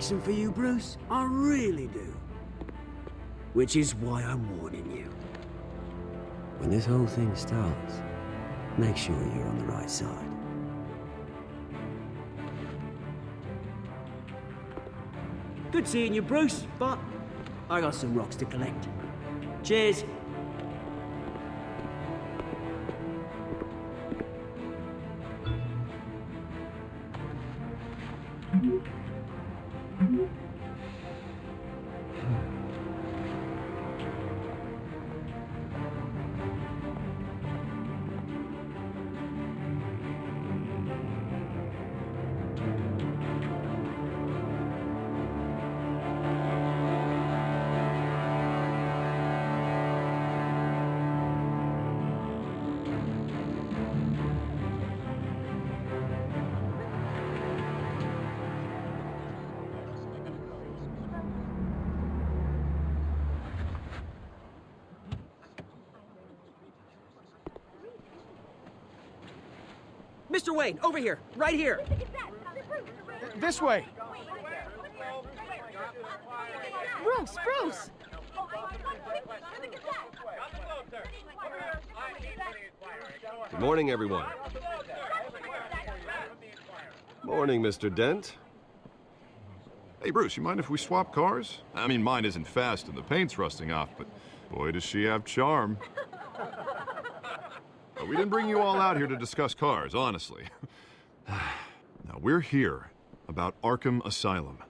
affection for you, Bruce. I really do. Which is why I'm warning you. When this whole thing starts, make sure you're on the right side. Good seeing you, Bruce, but I got some rocks to collect. Cheers. Mr. Wayne, over here, right here. This way. Bruce! Good morning, everyone. Morning, Mr. Dent. Hey, Bruce, you mind if we swap cars? I mean, mine isn't fast and the paint's rusting off, but boy, does she have charm. We didn't bring you all out here to discuss cars, honestly. Now, we're here about Arkham Asylum.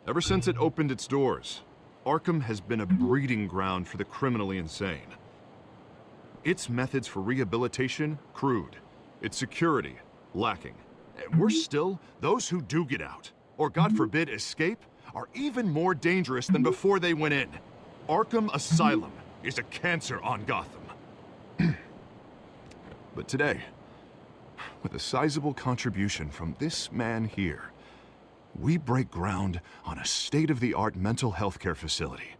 Ever since it opened its doors, Arkham has been a breeding ground for the criminally insane. Its methods for rehabilitation, crude. Its security, lacking. And worse still, those who do get out, or God forbid escape, are even more dangerous than before they went in. Arkham Asylum is a cancer on Gotham. But today, with a sizable contribution from this man here, we break ground on a state-of-the-art mental health care facility.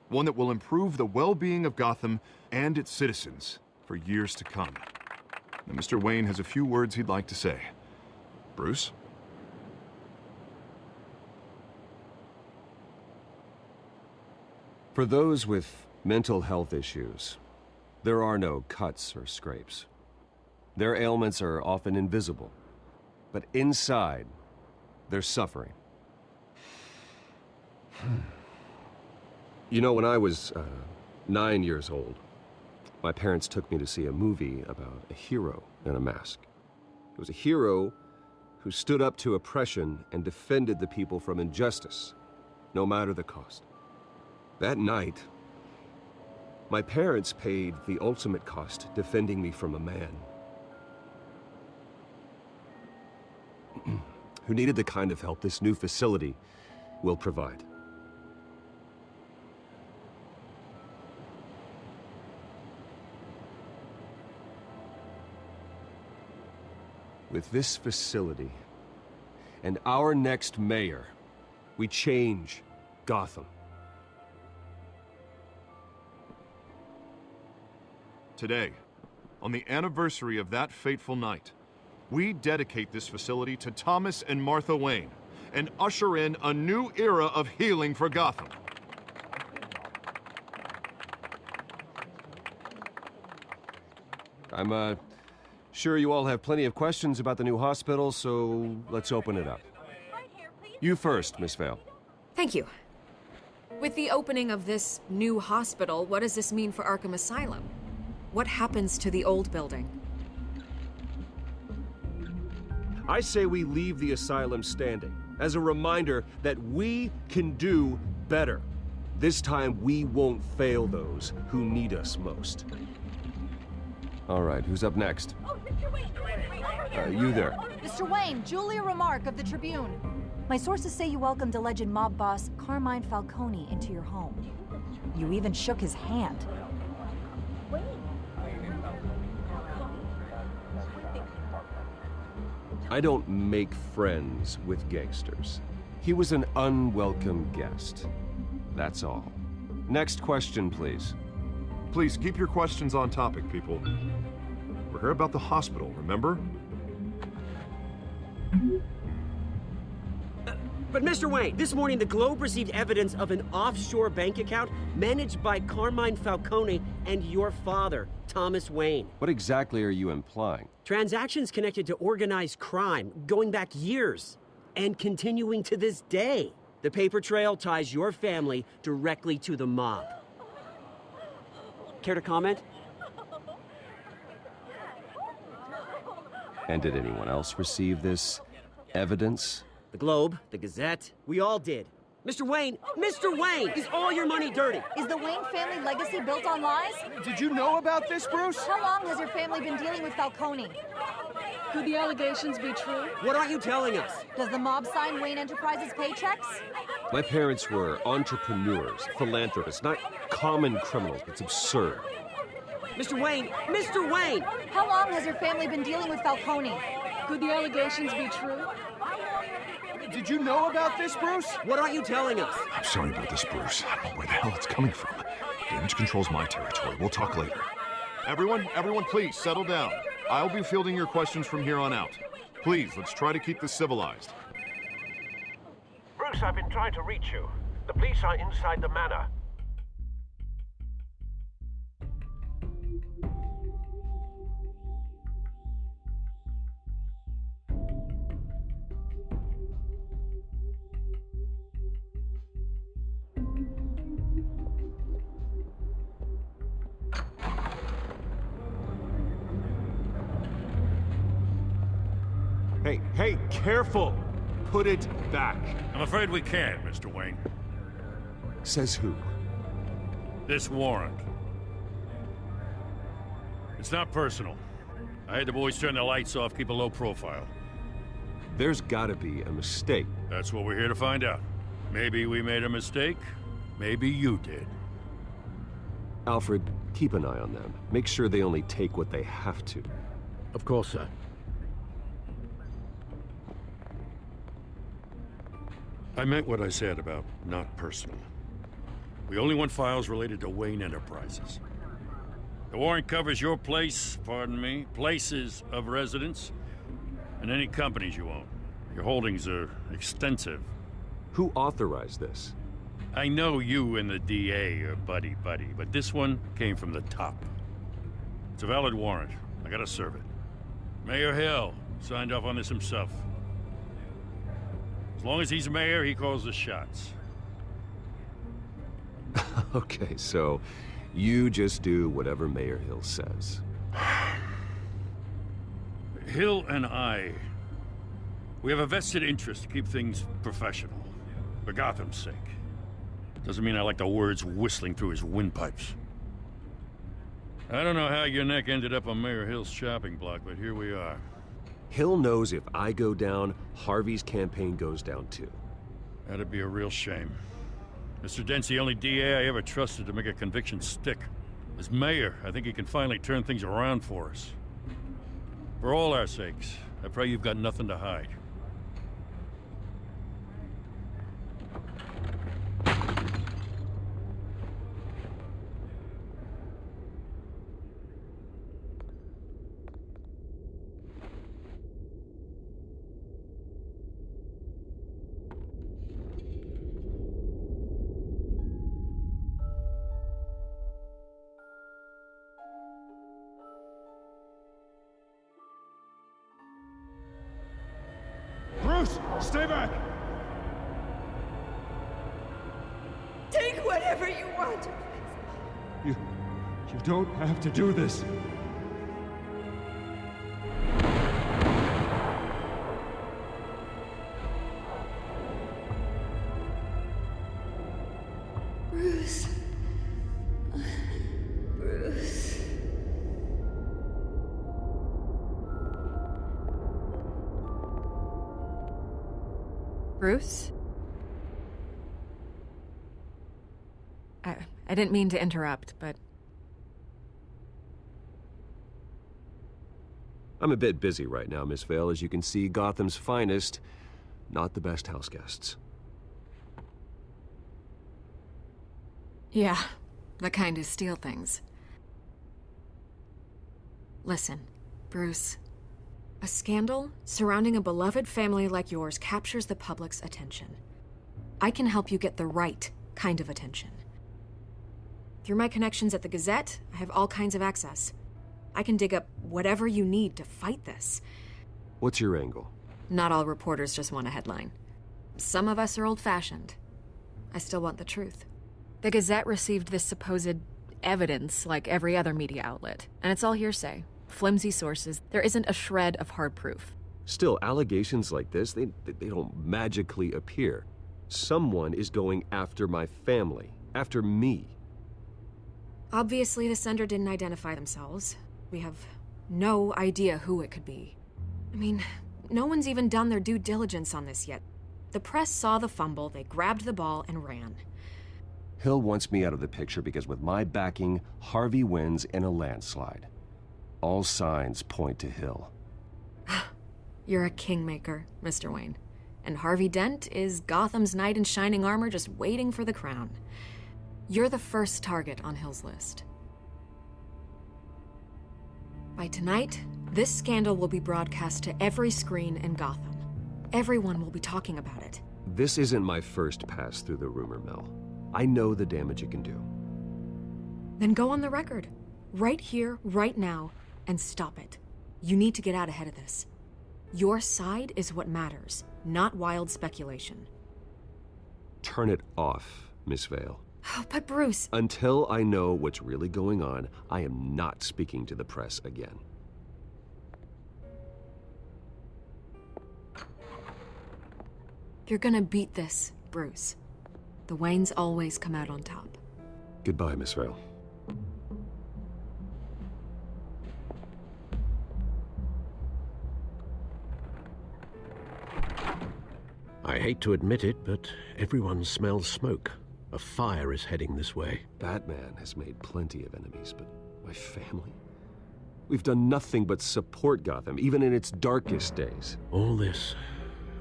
One that will improve the well-being of Gotham and its citizens for years to come. Now, Mr. Wayne has a few words he'd like to say. Bruce? For those with mental health issues, there are no cuts or scrapes. Their ailments are often invisible, but inside, they're suffering. You know, when I was 9 years old, my parents took me to see a movie about a hero in a mask. It was a hero who stood up to oppression and defended the people from injustice, no matter the cost. That night, my parents paid the ultimate cost defending me from a man who needed the kind of help this new facility will provide. With this facility and our next mayor, we change Gotham. Today, on the anniversary of that fateful night, we dedicate this facility to Thomas and Martha Wayne and usher in a new era of healing for Gotham. I'm sure you all have plenty of questions about the new hospital, so let's open it up. You first, Miss Vale. Thank you. With the opening of this new hospital, what does this mean for Arkham Asylum? What happens to the old building? I say we leave the asylum standing, as a reminder that we can do better. This time, we won't fail those who need us most. All right, who's up next? Oh, Mr. Wayne! You there. Mr. Wayne, Julia Remark of the Tribune. My sources say you welcomed alleged mob boss Carmine Falcone into your home. You even shook his hand. I don't make friends with gangsters. He was an unwelcome guest. That's all. Next question, please. Please keep your questions on topic, people. We're here about the hospital, remember? But Mr. Wayne, this morning the Globe received evidence of an offshore bank account managed by Carmine Falcone and your father, Thomas Wayne. What exactly are you implying? Transactions connected to organized crime going back years and continuing to this day. The paper trail ties your family directly to the mob. Care to comment? And did anyone else receive this evidence? The Globe, the Gazette, we all did. Mr. Wayne, is all your money dirty? Is the Wayne family legacy built on lies? Did you know about this, Bruce? How long has your family been dealing with Falcone? Could the allegations be true? What aren't you telling us? Does the mob sign Wayne Enterprises paychecks? My parents were entrepreneurs, philanthropists, not common criminals. It's absurd. Mr. Wayne! How long has your family been dealing with Falcone? Could the allegations be true? Did you know about this, Bruce? What aren't you telling us? I'm sorry about this, Bruce. I don't know where the hell it's coming from. Damage control's my territory. We'll talk later. Everyone, please, settle down. I'll be fielding your questions from here on out. Please, let's try to keep this civilized. Bruce, I've been trying to reach you. The police are inside the manor. Hey, careful! Put it back. I'm afraid we can't, Mr. Wayne. Says who? This warrant. It's not personal. I had the boys turn the lights off, keep a low profile. There's gotta be a mistake. That's what we're here to find out. Maybe we made a mistake. Maybe you did. Alfred, keep an eye on them. Make sure they only take what they have to. Of course, sir. I meant what I said about not personal. We only want files related to Wayne Enterprises. The warrant covers your place, pardon me, places of residence, and any companies you own. Your holdings are extensive. Who authorized this? I know you and the DA are buddy-buddy, but this one came from the top. It's a valid warrant. I gotta serve it. Mayor Hill signed off on this himself. As long as he's mayor, he calls the shots. Okay, so you just do whatever Mayor Hill says. Hill and I, we have a vested interest to keep things professional, for Gotham's sake. Doesn't mean I like the words whistling through his windpipes. I don't know how your neck ended up on Mayor Hill's shopping block, but here we are. Hill knows if I go down, Harvey's campaign goes down too. That'd be a real shame. Mr. Dent's the only DA I ever trusted to make a conviction stick. As mayor, I think he can finally turn things around for us. For all our sakes, I pray you've got nothing to hide. Bruce, stay back! Take whatever you want. You don't have to do this. Bruce. Bruce. Bruce? I didn't mean to interrupt, but... I'm a bit busy right now, Miss Vale. As you can see, Gotham's finest, not the best house guests. Yeah, the kind who steal things. Listen, Bruce. A scandal surrounding a beloved family like yours captures the public's attention. I can help you get the right kind of attention. Through my connections at the Gazette, I have all kinds of access. I can dig up whatever you need to fight this. What's your angle? Not all reporters just want a headline. Some of us are old-fashioned. I still want the truth. The Gazette received this supposed evidence like every other media outlet, and it's all hearsay. Flimsy sources. There isn't a shred of hard proof. Still, allegations like this, they don't magically appear. Someone is going after my family, after me. Obviously, the sender didn't identify themselves. We have no idea who it could be. I mean, no one's even done their due diligence on this yet. The press saw the fumble, they grabbed the ball and ran. Hill wants me out of the picture because with my backing, Harvey wins in a landslide. All signs point to Hill. You're a kingmaker, Mr. Wayne. And Harvey Dent is Gotham's knight in shining armor just waiting for the crown. You're the first target on Hill's list. By tonight, this scandal will be broadcast to every screen in Gotham. Everyone will be talking about it. This isn't my first pass through the rumor mill. I know the damage it can do. Then go on the record. Right here, right now, and stop it. You need to get out ahead of this. Your side is what matters, not wild speculation. Turn it off, Miss Vale. Oh, but Bruce... Until I know what's really going on, I am not speaking to the press again. You're gonna beat this, Bruce. The Waynes always come out on top. Goodbye, Miss Vale. I hate to admit it, but everyone smells smoke. A fire is heading this way. Batman has made plenty of enemies, but my family? We've done nothing but support Gotham, even in its darkest days. All this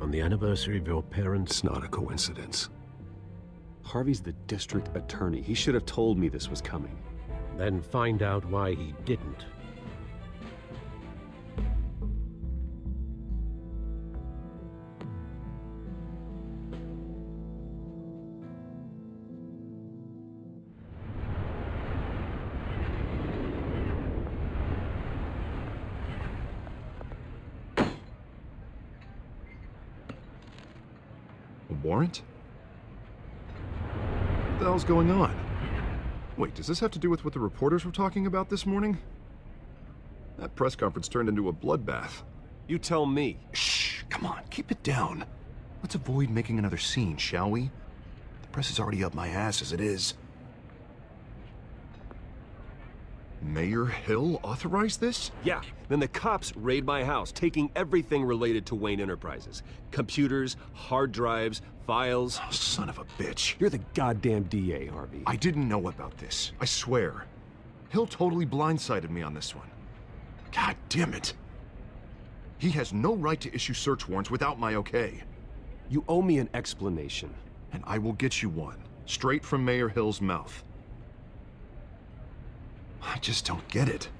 on the anniversary of your parents'... It's not a coincidence. Harvey's the district attorney. He should have told me this was coming. Then find out why he didn't. Warrant? What the hell's going on? Wait, does this have to do with what the reporters were talking about this morning? That press conference turned into a bloodbath. You tell me. Shh, come on, keep it down. Let's avoid making another scene, shall we? The press is already up my ass as it is. Mayor Hill authorized this? Yeah, then the cops raid my house, taking everything related to Wayne Enterprises. Computers, hard drives, files. Oh, son of a bitch. You're the goddamn DA, Harvey. I didn't know about this, I swear. Hill totally blindsided me on this one. God damn it. He has no right to issue search warrants without my okay. You owe me an explanation. And I will get you one, straight from Mayor Hill's mouth. I just don't get it.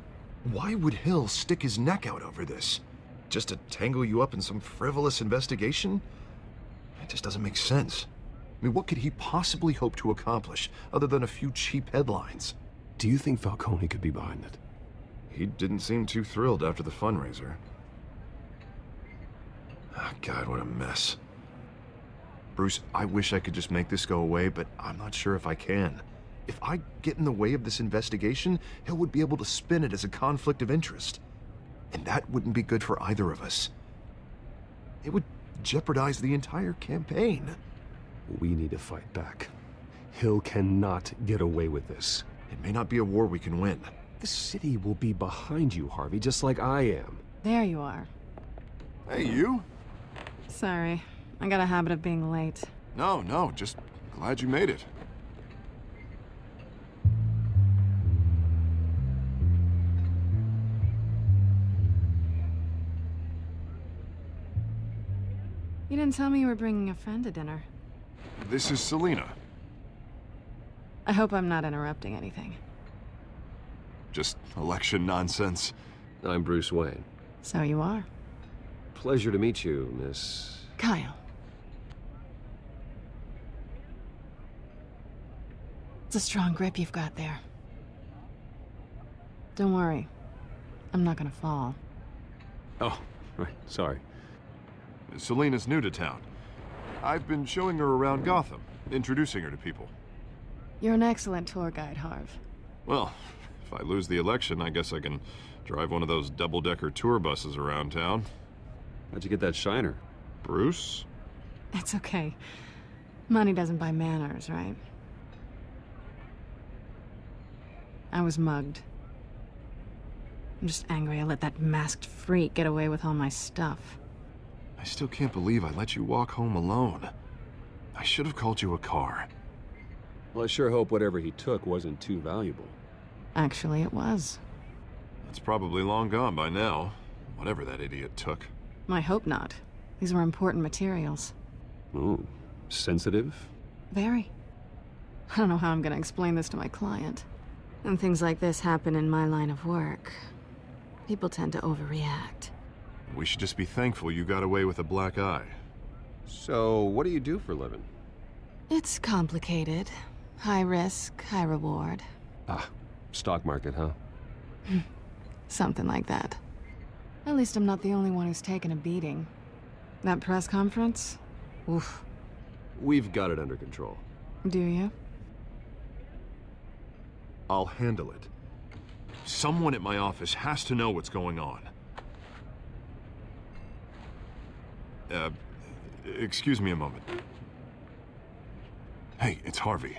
Why would Hill stick his neck out over this? Just to tangle you up in some frivolous investigation? It just doesn't make sense. I mean, what could he possibly hope to accomplish other than a few cheap headlines? Do you think Falcone could be behind it? He didn't seem too thrilled after the fundraiser. Oh, God, what a mess. Bruce, I wish I could just make this go away, but I'm not sure if I can. If I get in the way of this investigation, Hill would be able to spin it as a conflict of interest. And that wouldn't be good for either of us. It would jeopardize the entire campaign. We need to fight back. Hill cannot get away with this. It may not be a war we can win. The city will be behind you, Harvey, just like I am. There you are. Hey, you? Sorry. I got a habit of being late. No, just glad you made it. You didn't tell me you were bringing a friend to dinner. This is Selina. I hope I'm not interrupting anything. Just election nonsense. I'm Bruce Wayne. So you are. Pleasure to meet you, Miss... Kyle. It's a strong grip you've got there. Don't worry. I'm not gonna fall. Oh, right, sorry. Selena's new to town. I've been showing her around Gotham, introducing her to people. You're an excellent tour guide, Harv. Well, if I lose the election, I guess I can drive one of those double-decker tour buses around town. How'd you get that shiner? Bruce? It's okay. Money doesn't buy manners, right? I was mugged. I'm just angry I let that masked freak get away with all my stuff. I still can't believe I let you walk home alone. I should have called you a car. Well, I sure hope whatever he took wasn't too valuable. Actually, it was. It's probably long gone by now, whatever that idiot took. I hope not. These were important materials. Ooh, sensitive? Very. I don't know how I'm gonna explain this to my client. When things like this happen in my line of work, people tend to overreact. We should just be thankful you got away with a black eye. So, what do you do for a living? It's complicated. High risk, high reward. Ah, stock market, huh? Something like that. At least I'm not the only one who's taken a beating. That press conference? Oof. We've got it under control. Do you? I'll handle it. Someone at my office has to know what's going on. Excuse me a moment. Hey, it's Harvey.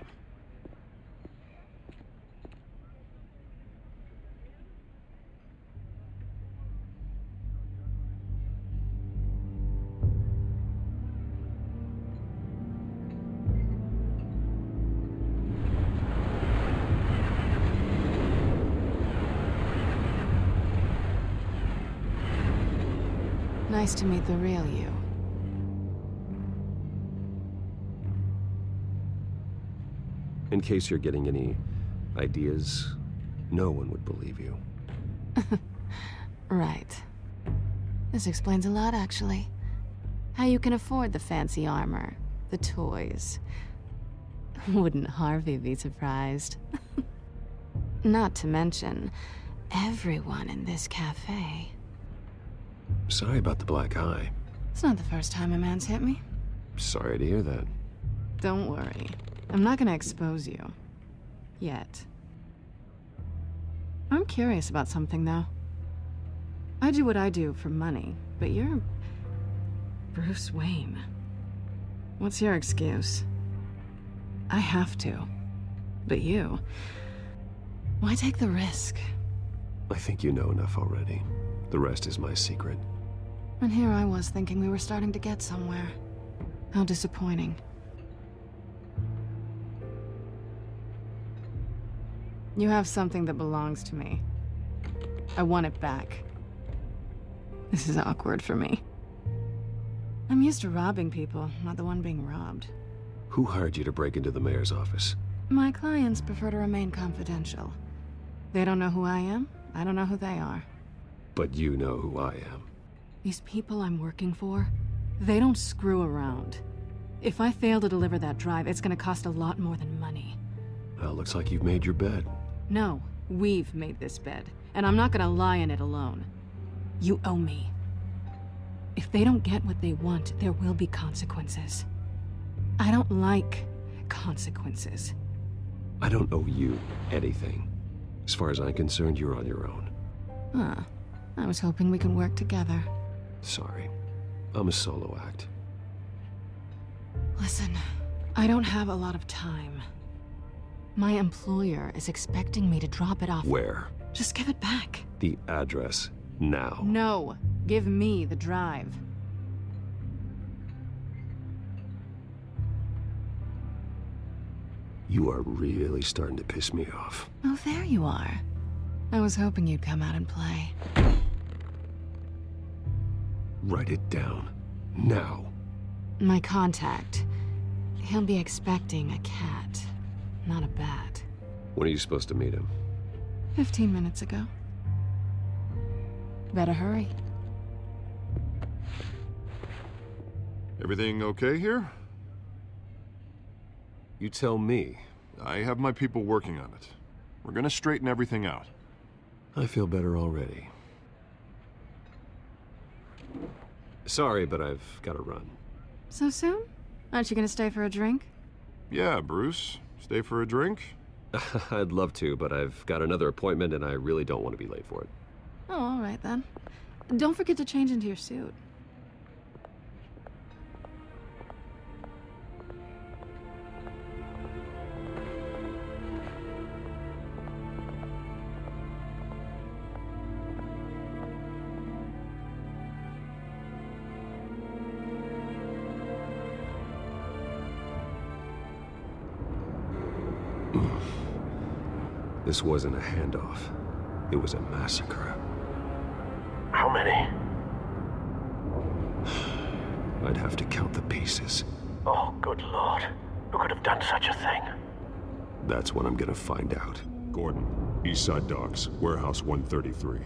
Nice to meet the real you. In case you're getting any ideas, no one would believe you. Right. This explains a lot, actually. How you can afford the fancy armor, the toys. Wouldn't Harvey be surprised? Not to mention, everyone in this cafe. Sorry about the black eye. It's not the first time a man's hit me. Sorry to hear that. Don't worry. I'm not gonna expose you. Yet. I'm curious about something, though. I do what I do for money, but you're... Bruce Wayne. What's your excuse? I have to. But you... Why take the risk? I think you know enough already. The rest is my secret. And here I was thinking we were starting to get somewhere. How disappointing. You have something that belongs to me. I want it back. This is awkward for me. I'm used to robbing people, not the one being robbed. Who hired you to break into the mayor's office? My clients prefer to remain confidential. They don't know who I am, I don't know who they are. But you know who I am. These people I'm working for, they don't screw around. If I fail to deliver that drive, it's gonna cost a lot more than money. Well, looks like you've made your bed. No, we've made this bed, and I'm not gonna lie in it alone. You owe me. If they don't get what they want, there will be consequences. I don't like consequences. I don't owe you anything. As far as I'm concerned, you're on your own. Huh. I was hoping we could work together. Sorry. I'm a solo act. Listen, I don't have a lot of time. My employer is expecting me to drop it off. Where? Just give it back. The address, now. No, give me the drive. You are really starting to piss me off. Oh, there you are. I was hoping you'd come out and play. Write it down. Now. My contact. He'll be expecting a cat, not a bat. When are you supposed to meet him? 15 minutes ago. Better hurry. Everything okay here? You tell me. I have my people working on it. We're gonna straighten everything out. I feel better already. Sorry, but I've got to run. So soon? Aren't you gonna stay for a drink? Yeah, Bruce. Stay for a drink? I'd love to, but I've got another appointment and I really don't want to be late for it. Oh, all right then. Don't forget to change into your suit. This wasn't a handoff. It was a massacre. How many? I'd have to count the pieces. Oh, good lord. Who could have done such a thing? That's what I'm gonna find out. Gordon, Eastside Docks, Warehouse 133.